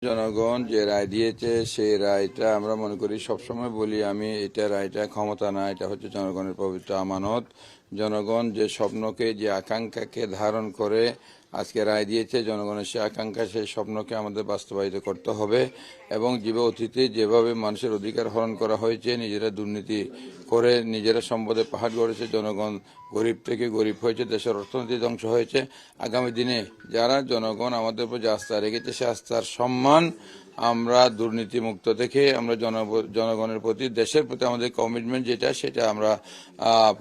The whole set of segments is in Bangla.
জনগণ যে রায় দিয়েছে সেই রায়টা আমরা মনে করি, সবসময় বলি আমি, এটা রায়টা ক্ষমতা না, এটা হচ্ছে জনগণের পবিত্র আমানত। জনগণ যে স্বপ্নকে, যে আকাঙ্ক্ষাকে ধারণ করে আজকে রায় দিয়েছে, জনগণের সেই আকাঙ্ক্ষা, সেই স্বপ্নকে আমাদের বাস্তবায়িত করতে হবে। এবং অতীতে যেভাবে মানুষের অধিকার হরণ করা হয়েছে, নিজেরা দুর্নীতি করে নিজেরা সম্পদে পাহাড় গড়েছে, জনগণ গরিব থেকে গরিব হয়েছে, দেশের অর্থনীতি ধ্বংস হয়েছে। আগামী দিনে যারা জনগণ আমাদের উপর যে আস্থা রেখেছে, সে আস্থার সম্মান আমরা দুর্নীতি মুক্ত থেকে আমরা জনগণের প্রতি, দেশের প্রতি আমাদের কমিটমেন্ট যেটা, সেটা আমরা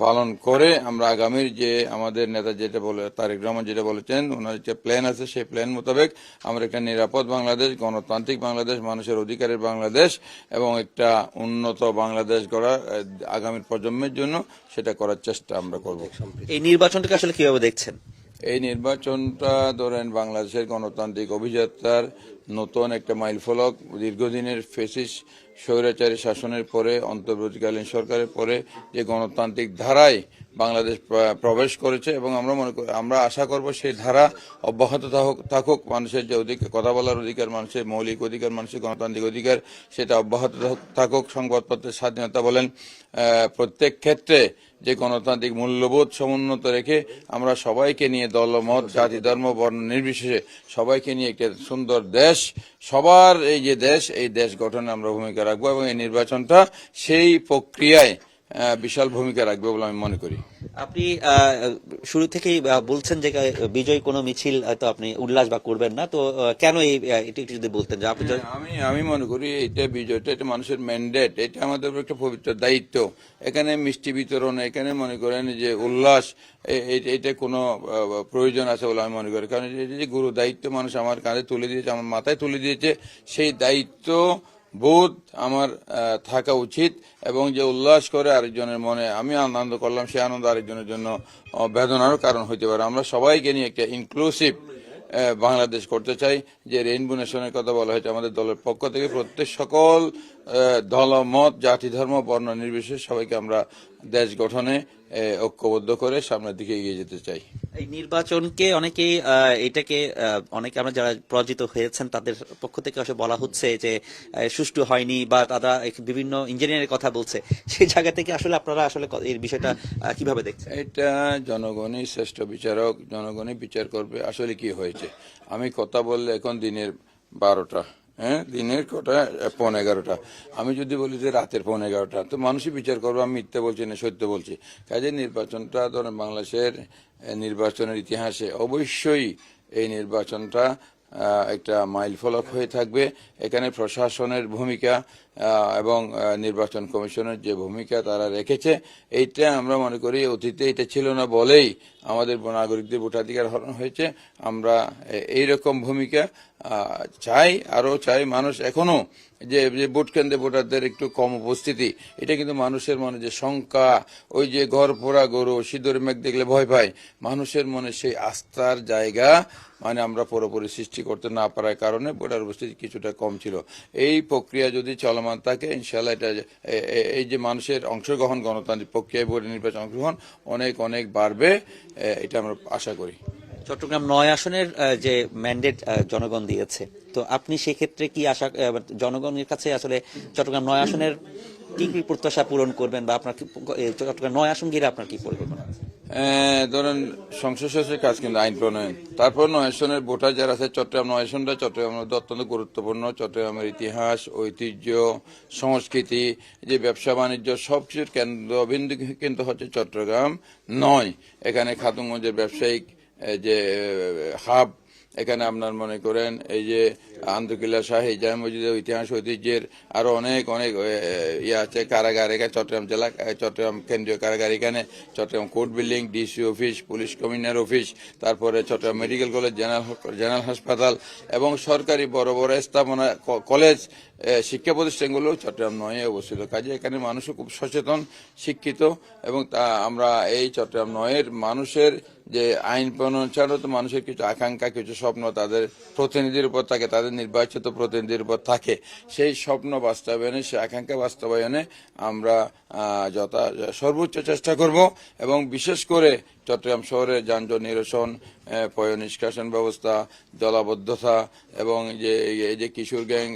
পালন করে আমরা আগামীর যে আমাদের নেতা যেটা বলে, তারেক রহমান যেটা বলেছেন, ওনার যে প্ল্যান আছে, সেই প্ল্যান মোতাবেক আমরা একটা নিরাপদ বাংলাদেশ, গণতান্ত্রিক বাংলাদেশ, মানুষের অধিকারের বাংলাদেশ এবং একটা উন্নত বাংলাদেশ গড়া আগামী প্রজন্মের জন্য, সেটা করার চেষ্টা আমরা করব। এই নির্বাচনটাকে আসলে কিভাবে দেখছেন? এই নির্বাচনটা ধরেন বাংলাদেশের গণতান্ত্রিক অভিযাত্রার নতুন একটা মাইলফলক। দীর্ঘদিনের ফ্যাসিস্ট স্বৈরাচারী শাসনের পরে, অন্তর্বর্তীকালীন সরকারের পরে যে গণতান্ত্রিক ধারায় বাংলাদেশ প্রবেশ করেছে, এবং আমরা আশা করব সেই ধারা অব্যাহত থাকুক। মানুষের যে অধিকার, কথা বলার অধিকার, মানুষের মৌলিক অধিকার, মানুষের গণতান্ত্রিক অধিকার, সেটা অব্যাহত থাকুক। সংবাদপত্রের স্বাধীনতা বলেন, প্রত্যেক ক্ষেত্রে যে গণতান্ত্রিক মূল্যবোধ সমুন্নত রেখে আমরা সবাইকে নিয়ে, দলমত, জাতি, ধর্ম, বর্ণ নির্বিশেষে সবাইকে নিয়ে একটা সুন্দর দেশ, সবার এই যে দেশ, এই দেশ গঠনে আমরা ভূমিকা রাখবো, এবং এই নির্বাচনটা সেই প্রক্রিয়ায় বিশাল ভূমিকা রাখবে বলে আমি মনে করি। আপনি শুরু থেকেই বলছেন যে বিজয় কোনো মিছিল হয়তো আপনি উল্লাস বা করবেন না, তো কেন এটা একটু যদি বলতেন যে আপনি। আমি মনে করি এটা বিজয়টা, এটা মানুষের ম্যান্ডেট, এটা আমাদের একটা পবিত্র দায়িত্ব। এখানে মিষ্টি বিতরণ, এখানে মনে করেন যে উল্লাস, এটা কোনো প্রয়োজন আছে বলে আমি মনে করি। কারণ এটা যে গুরু দায়িত্ব মানুষ আমার কাঁধে তুলে দিয়েছে, আমার মাথায় তুলে দিয়েছে, সেই দায়িত্ব বোধ আমার থাকা উচিত। এবং যে উল্লাস করে আরেকজনের মনে আমি আনন্দ করলাম, সে আনন্দ আরেকজনের জন্য বেদনারও কারণ হইতে পারে। আমরা সবাইকে নিয়ে একটা ইনক্লুসিভ বাংলাদেশ করতে চাই। যে রেইনবো নেশনের কথা বলা হয়েছে, আমাদের দলের পক্ষ থেকে প্রত্যেক সকল দল, মত, জাতি, ধর্ম, বর্ণ নির্বিশেষে সবাইকে আমরা দেশ গঠনে ঐক্যবদ্ধ করে সামনের দিকে এগিয়ে যেতে চাই। এই নির্বাচনকে অনেকেই এটাকে অনেকে আমরা যারা পরাজিত হয়েছেন তাদের পক্ষ থেকে আসলে বলা হচ্ছে যে সুষ্ঠু হয়নি, বা তারা বিভিন্ন ইঞ্জিনিয়ারের কথা বলছে। সেই জায়গা থেকে আসলে আপনারা আসলে এই বিষয়টা কিভাবে দেখছেন? এটা জনগণই শ্রেষ্ঠ বিচারক, জনগণই বিচার করবে আসলে কি হয়েছে। আমি কথা বললে এখন দিনের 12টা, দিনের কটা 11:15, আমি যদি বলি যে রাতের 11:15, তো মানুষই বিচার করবো আমি মিথ্যা বলছি না সত্য বলছি। কাজে নির্বাচনটা ধরেন বাংলাদেশের নির্বাচনের ইতিহাসে অবশ্যই এই নির্বাচনটা একটা মাইলফলক হয়ে থাকবে। এখানে প্রশাসনের ভূমিকা এবং নির্বাচন কমিশনের যে ভূমিকা তারা রেখেছে, এইটা আমরা মনে করি অতীতে এটা ছিল না বলেই আমাদের নাগরিকদের ভোটাধিকার হরণ হয়েছে। আমরা এইরকম ভূমিকা চাই, আরও চাই। মানুষ এখনো যে ভোট কেন্দ্রে ভোটারদের একটু কম উপস্থিতি, এটা কিন্তু মানুষের মনে যে শঙ্কা, ওই যে ঘর পোড়া গরু সিঁদুর মেঘ দেখলে ভয় পায়, মানুষের মনে সেই আস্থার জায়গা আমরা পুরোপুরি সৃষ্টি করতে না পারার কারণে ভোটার উপস্থিতি কিছুটা কম ছিল। এই প্রক্রিয়া যদি চলমান থাকে, ইনশাল্লাহ এটা এই যে মানুষের অংশগ্রহণ, গণতান্ত্রিক প্রক্রিয়ায় ভোট নির্বাচন অংশগ্রহণ অনেক অনেক বাড়বে, এটা আমরা আশা করি। চট্টগ্রাম 9 আসনের যে ম্যান্ডেট জনগণ দিয়েছে, তো আপনি সেক্ষেত্রে কি আশা, জনগণের কাছে আসলে চট্টগ্রাম 9 আসনের কি কি প্রত্যাশা পূরণ করবেন, বা আপনার চট্টগ্রাম 9 আসন ঘিরে আপনার কি পরিকল্পনা আছে? ধরেন সংসদ সদস্যের কাজ কিন্তু আইন প্রণয়ন, তারপর 9 আসনের ভোটার যারা আছে, চট্টগ্রাম 9 আসনটা চট্টগ্রামের মধ্যে অত্যন্ত গুরুত্বপূর্ণ। চট্টগ্রামের ইতিহাস, ঐতিহ্য, সংস্কৃতি, যে ব্যবসা বাণিজ্য, সবকিছুর কেন্দ্রবিন্দু কিন্তু হচ্ছে চট্টগ্রাম 9। এখানে খাতুনগঞ্জের ব্যবসায়িক যে হাব, এখানে আপনার মনে করেন এই যে আন্দরকিল্লা শাহী জামে মসজিদের ইতিহাস, ঐতিহ্যের আরো অনেক অনেক ইয়ে আছে। কারাগার এখানে চট্টগ্রাম জেলা, চট্টগ্রাম কেন্দ্রীয় কারাগার, এখানে Chattogram court building, DC office, police commissioner office, তারপরে চট্টগ্রাম মেডিকেল কলেজ, জেনারেল হাসপাতাল এবং সরকারি বড় বড় স্থাপনা, কলেজ, শিক্ষা প্রতিষ্ঠানগুলো চট্টগ্রাম 9-এ অবস্থিত। কাজে এখানে মানুষও খুব সচেতন, শিক্ষিত, এবং তা আমরা এই চট্টগ্রাম 9-এর মানুষের যে আইন প্রণয়ন ছাড়াও তো মানুষের কিছু আকাঙ্ক্ষা, কিছু স্বপ্ন তাদের প্রতিনিধির উপর থাকে, তাদের নির্বাচিত প্রতিনিধির উপর থাকে। সেই স্বপ্ন বাস্তবায়নে, সেই আকাঙ্ক্ষা বাস্তবায়নে আমরা সর্বোচ্চ চেষ্টা করব। এবং বিশেষ করে চট্টগ্রাম শহরে যানজট নিরসন, পয় নিষ্কাশন ব্যবস্থা, জলাবদ্ধতা এবং এই যে কিশোর গ্যাং,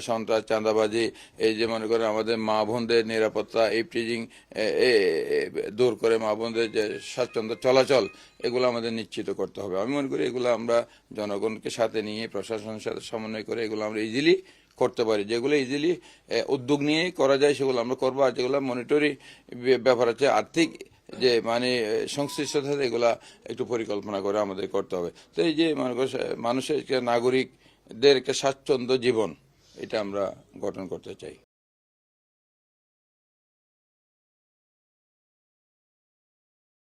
সন্ত্রাস, চাঁদাবাজি, এই যে মনে করেন আমাদের মা বোনদের নিরাপত্তা, এই প্রিজিং দূর করে মা বোনদের যে স্বাচ্ছন্দ্য চলাচল, এগুলো আমাদের নিশ্চিত করতে হবে। আমি মনে করি এগুলো আমরা জনগণকে সাথে নিয়ে প্রশাসনের সাথে সমন্বয় করে এগুলো আমরা ইজিলি করতে পারি। যেগুলো ইজিলি উদ্যোগ নিয়ে করা যায় সেগুলো আমরা করবো, আর যেগুলো মনিটরি ব্যাপার আছে, আর্থিক যে মানে সংশ্লিষ্টতা, এগুলা একটু পরিকল্পনা করে আমাদের করতে হবে। তো এই যে মানুষের নাগরিকদের একটা স্বাচ্ছন্দ্য জীবন, এটা আমরা গঠন করতে চাই।